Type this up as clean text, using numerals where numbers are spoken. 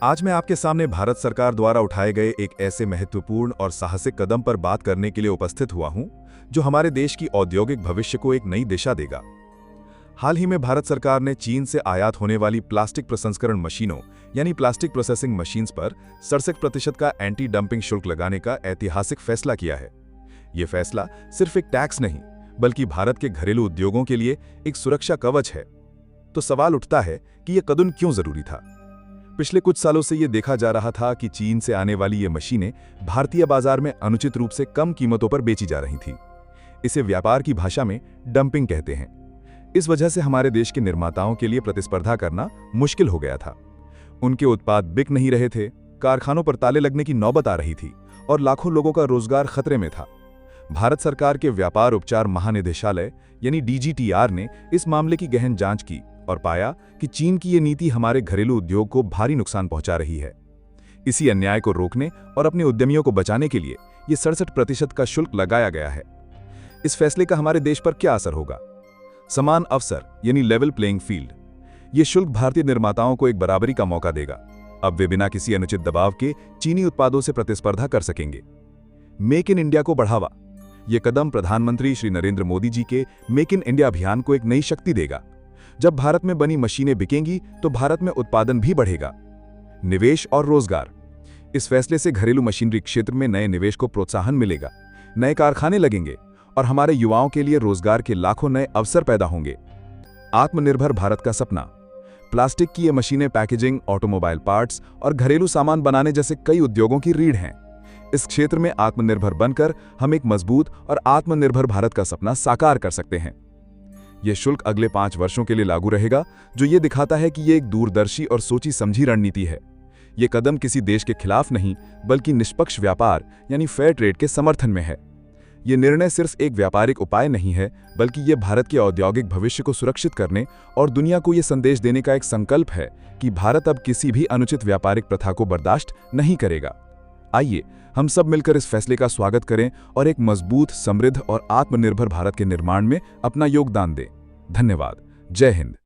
आज मैं आपके सामने भारत सरकार द्वारा उठाए गए एक ऐसे महत्वपूर्ण और साहसिक कदम पर बात करने के लिए उपस्थित हुआ हूं, जो हमारे देश की औद्योगिक भविष्य को एक नई दिशा देगा। हाल ही में भारत सरकार ने चीन से आयात होने वाली प्लास्टिक प्रसंस्करण मशीनों यानी प्लास्टिक प्रोसेसिंग मशीन्स पर 67% का एंटी डंपिंग शुल्क लगाने का ऐतिहासिक फैसला किया है। यह फैसला सिर्फ एक टैक्स नहीं, बल्कि भारत के घरेलू उद्योगों के लिए एक सुरक्षा कवच है। तो सवाल उठता है कि यह कदम क्यों जरूरी था। पिछले कुछ सालों से यह देखा जा रहा था कि चीन से आने वाली ये मशीनें भारतीय बाजार में अनुचित रूप से कम कीमतों पर बेची जा रही थीं। इसे व्यापार की भाषा में डंपिंग कहते हैं। इस वजह से हमारे देश के निर्माताओं के लिए प्रतिस्पर्धा करना मुश्किल हो गया था। उनके उत्पाद बिक नहीं रहे थे, कारखानों पर ताले लगने की नौबत आ रही थी और लाखों लोगों का रोजगार खतरे में था। भारत सरकार के व्यापार उपचार महानिदेशालय यानी DGTR ने इस मामले की गहन जांच की और पाया कि चीन की ये नीति हमारे घरेलू उद्योग को भारी नुकसान पहुंचा रही है। इसी अन्याय को रोकने और अपने उद्यमियों को बचाने के लिए ये 67% का शुल्क लगाया गया है। इस फैसले का हमारे देश पर क्या असर होगा? समान अवसर यानी लेवल प्लेइंग फील्ड। ये शुल्क भारतीय निर्माताओं को एक बराबरी का मौका देगा। अब वे बिना किसी अनुचित दबाव के चीनी उत्पादों से प्रतिस्पर्धा कर सकेंगे। मेक इन इंडिया को बढ़ावा। ये कदम प्रधानमंत्री श्री नरेंद्र मोदी जी के मेक इन इंडिया अभियान को एक नई शक्ति देगा। जब भारत में बनी मशीनें बिकेंगी तो भारत में उत्पादन भी बढ़ेगा। निवेश और रोजगार। इस फैसले से घरेलू मशीनरी क्षेत्र में नए निवेश को प्रोत्साहन मिलेगा, नए कारखाने लगेंगे और हमारे युवाओं के लिए रोजगार के लाखों नए अवसर पैदा होंगे। आत्मनिर्भर भारत का सपना। प्लास्टिक की ये मशीनें पैकेजिंग, ऑटोमोबाइल पार्ट्स और घरेलू सामान बनाने जैसे कई उद्योगों की रीढ़ हैं। इस क्षेत्र में आत्मनिर्भर बनकर हम एक मजबूत और आत्मनिर्भर भारत का सपना साकार कर सकते हैं। यह शुल्क अगले 5 वर्षों के लिए लागू रहेगा, जो ये दिखाता है कि यह एक दूरदर्शी और सोची समझी रणनीति है। यह कदम किसी देश के खिलाफ नहीं, बल्कि निष्पक्ष व्यापार यानी फेयर ट्रेड के समर्थन में है। यह निर्णय सिर्फ एक व्यापारिक उपाय नहीं है, बल्कि यह भारत के औद्योगिक भविष्य को सुरक्षित करने और दुनिया को यह संदेश देने का एक संकल्प है कि भारत अब किसी भी अनुचित व्यापारिक प्रथा को बर्दाश्त नहीं करेगा। आइए हम सब मिलकर इस फैसले का स्वागत करें और एक मजबूत, समृद्ध और आत्मनिर्भर भारत के निर्माण में अपना योगदान दें। धन्यवाद। जय हिंद।